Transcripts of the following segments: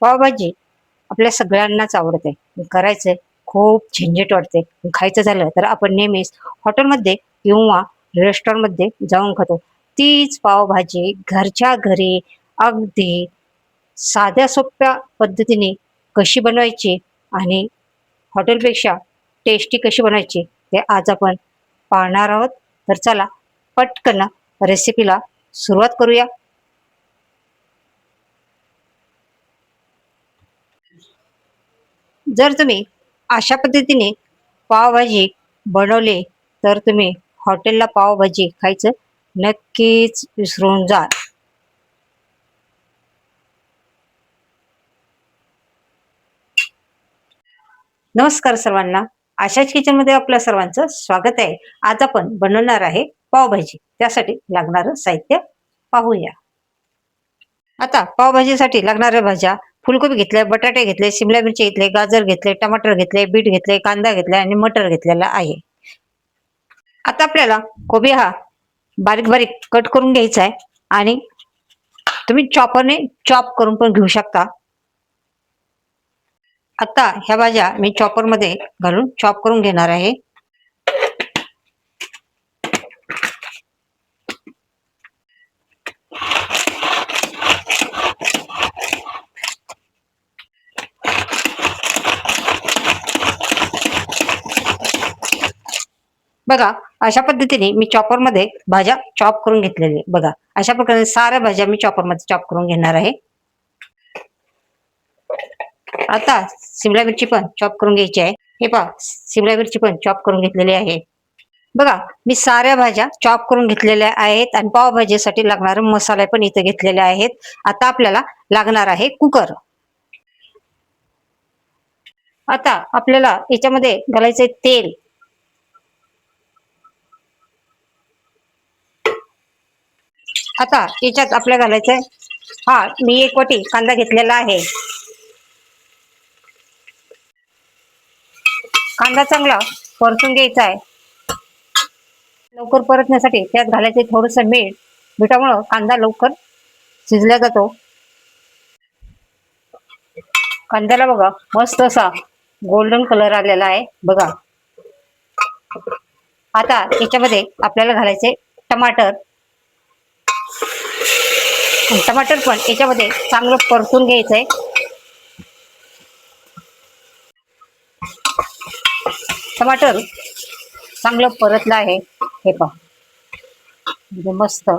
पावभाजी आपल्या सगळ्यांनाच आवडते. करायचंय खूप झंझट वाटते. खायचं झालं तर आपण नेहमीच हॉटेलमध्ये किंवा रेस्टॉरंटमध्ये जाऊन खातो. तीच पावभाजी घरच्या घरी अगदी साध्या सोप्या पद्धतीने कशी बनवायची आणि हॉटेलपेक्षा टेस्टी कशी बनवायची ते आज आपण पाहणार आहोत. तर चला पटकन रेसिपीला सुरुवात करूया. जर तुम्ही अशा पद्धतीने पावभाजी बनवली तर तुम्ही हॉटेलला पावभाजी खायचं नक्कीच विसरून जाल. नमस्कार सर्वांना. आशाच किचनमध्ये आपल्या सर्वांचं स्वागत आहे. आज आपण बनवणार आहे पावभाजी. त्यासाठी लागणारं साहित्य पाहूया. आता पावभाजीसाठी लागणाऱ्या भाज्या फुलकोबी घेतले, बटाटे घेतले, शिमला मिरची घेतले, गाजर घेतले, टमाटर घेतले, बीट घेतले, कांदा घेतला आणि मटर घेतलेला आहे. आता आपल्याला कोबी हा बारीक बारीक कट करून घ्यायचा आहे आणि तुम्ही चॉपरने चॉप करून पण घेऊ शकता. आता ह्या भाज्या मी चॉपरमध्ये घालून चॉप करून घेणार आहे. बघा अशा पद्धतीने मी चॉपरमध्ये भाज्या चॉप करून घेतलेले. बघा अशा प्रकारे साऱ्या भाज्या मी चॉपरमध्ये चॉप करून घेणार आहे. आता शिमला मिरची पण चॉप करून घ्यायची आहे. हे पहा शिमला मिरची पण चॉप करून घेतलेली आहे. बघा मी साऱ्या भाज्या चॉप करून घेतलेल्या आहेत आणि पावभाजीसाठी लागणारे मसाले पण इथे घेतलेले आहेत. आता आपल्याला लागणार आहे कुकर. आता आपल्याला याच्यामध्ये घालायचे तेल. आता याच्यात आपल्याला घालायचंय हा मी 1 वाटी कांदा घेतलेला आहे. कांदा चांगला परतून घ्यायचा आहे. लवकर परतण्यासाठी त्यात घालायचे थोडंसं मीठ. मिठामुळं कांदा लवकर शिजला जातो. कांद्याला बघा मस्त असा गोल्डन कलर आलेला आहे बघा. आता याच्यामध्ये आपल्याला घालायचे टमाटर. टमाटर पण याच्यामध्ये चांगलं परतून घ्यायचंय. टमाटर चांगलं परतलं आहे. हे पहा म्हणजे मस्त.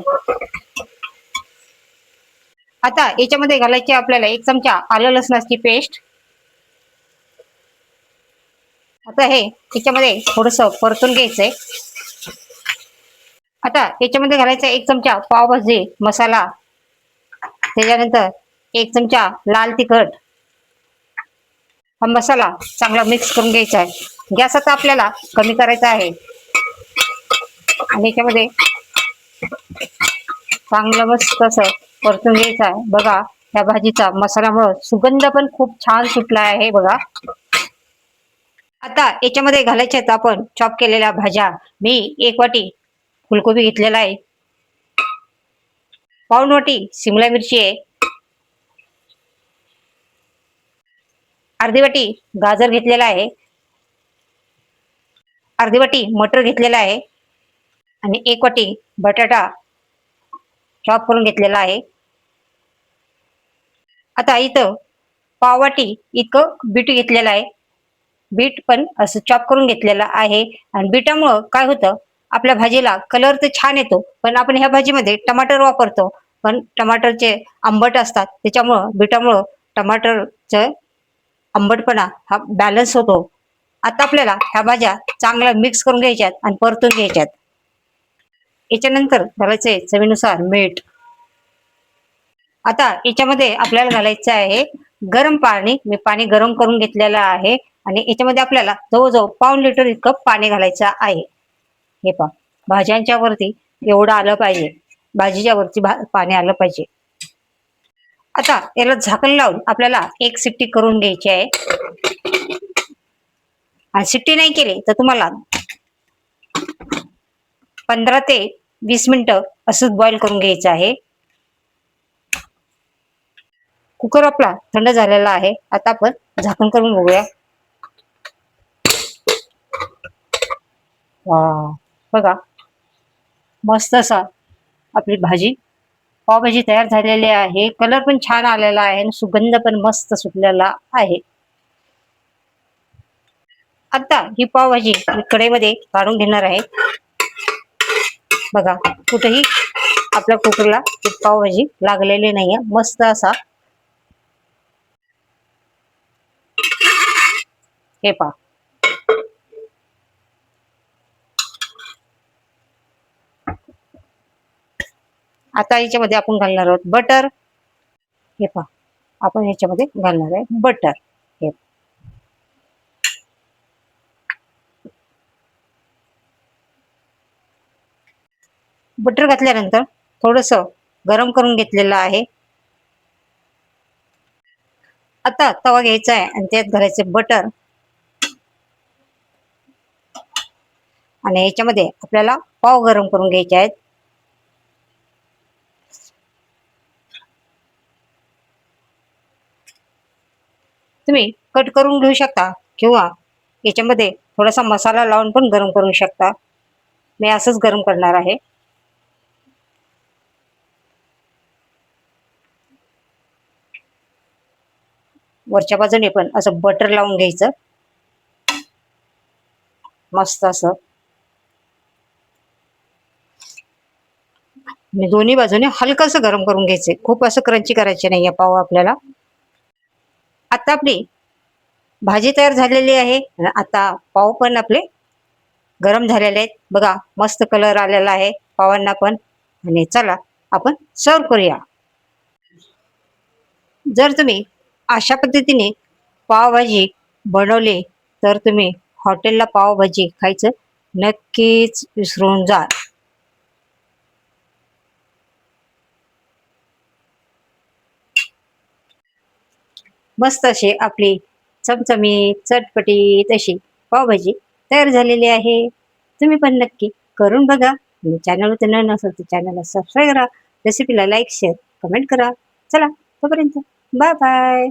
आता याच्यामध्ये घालायचे आपल्याला 1 चमचा आलं लसणाची पेस्ट. आता हे याच्यामध्ये थोडंसं परतून घ्यायचंय. आता याच्यामध्ये घालायचा 1 चमचा पावभाजी मसाला. त्याच्यानंतर 1 चमचा लाल तिखट. हा मसाला चांगला मिक्स करून घ्यायचा आहे. गॅस आता आपल्याला कमी करायचा आहे आणि याच्यामध्ये चांगलं मस्त असं परतून घ्यायचं आहे. बघा या भाजीचा मसाल्यामुळे सुगंध पण खूप छान सुटला आहे बघा. आता याच्यामध्ये घालायचे आहेत आपण चॉप केलेल्या भाज्या. मी 1 वाटी फुलकोबी घेतलेला आहे. पाऊण वाटी शिमला मिरची आहे. अर्धी वाटी गाजर घेतलेला आहे. अर्धी वाटी मटर घेतलेला आहे आणि 1 वाटी बटाटा चॉप करून घेतलेला आहे. आता इथं पाव वाटी इतकं बीट घेतलेलं आहे. बीट पण असं चॉप करून घेतलेलं आहे आणि बीटामुळं काय होतं आपल्या भाजीला कलर तर छान येतो. पण आपण ह्या भाजीमध्ये टमाटर वापरतो. पण टमाटरचे आंबट असतात. त्याच्यामुळं बीटामुळं टमाटरचं आंबटपणा हा बॅलन्स होतो. आता आपल्याला ह्या भाज्या चांगल्या मिक्स करून घ्यायच्यात आणि परतून घ्यायच्यात. याच्यानंतर घालायचे चवीनुसार मीठ. आता याच्यामध्ये आपल्याला घालायचं आहे गरम पाणी. मी पाणी गरम करून घेतलेलं आहे आणि याच्यामध्ये आपल्याला जवळजवळ पाऊण लिटर इतकं पाणी घालायचं आहे. हे पहा भाज्यांच्या वरती एवढं आलं पाहिजे. भाजीच्या वरती पाणी आलं पाहिजे. आता याला झाकण लावून आपल्याला 1 शिट्टी करून घ्यायची आहे आणि शिट्टी नाही केली तर तुम्हाला 15 ते 20 मिनिटं असंच बॉईल करून घ्यायचं आहे. कुकर आपला थंड झालेला आहे. आता आपण झाकण करून बघूया. वा, बघा मस्त असा आपली भाजी पावभाजी तयार झालेली आहे. कलर पण छान आलेला आहे आणि सुगंध पण मस्त सुटलेला आहे. आता ही पावभाजी मी कढईमध्ये काढून घेणार आहे. बघा कुठेही आपल्या कुकरला पावभाजी लागलेली नाहीये. मस्त असा हे पहा. आता याच्यामध्ये आपण घालणार आहोत बटर. हे पहा, आपण याच्यामध्ये घालणार आहे बटर. हे बटर घातल्यानंतर थोडस गरम करून घेतलेलं आहे. आता तवा घ्यायचा आहे आणि त्यात घालायचे बटर आणि याच्यामध्ये आपल्याला पाव गरम करून घ्यायचे आहेत. तुम्ही कट करून घेऊ शकता किंवा याच्यामध्ये थोडासा मसाला लावून पण गरम करू शकता. मी असंच गरम करणार आहे. वरच्या बाजूने पण असं बटर लावून घ्यायचं मस्त असं. दोन्ही बाजूने हलकंसं गरम करून घ्यायचे. खूप असं क्रंची करायचे नाहीये पाव आपल्याला. आता आपली भाजी तयार झालेली आहे. आता पाव पण आपले गरम झालेले आहेत. बघा मस्त कलर आलेला आहे पावांना पण. आणि चला आपण सर्व करूया. जर तुम्ही अशा पद्धतीने पावभाजी बनवली तर तुम्ही हॉटेलला पावभाजी खायचं नक्कीच विसरून जा. मस्त अशी आपली चमचमीत चटपटीत अशी पावभाजी तयार झालेली आहे. तुम्ही पण नक्की करून बघा. आणि चॅनलवर न नसेल तर चॅनलला सबस्क्राईब करा. रेसिपीला लाईक शेअर कमेंट करा. चला तोपर्यंत बाय बाय.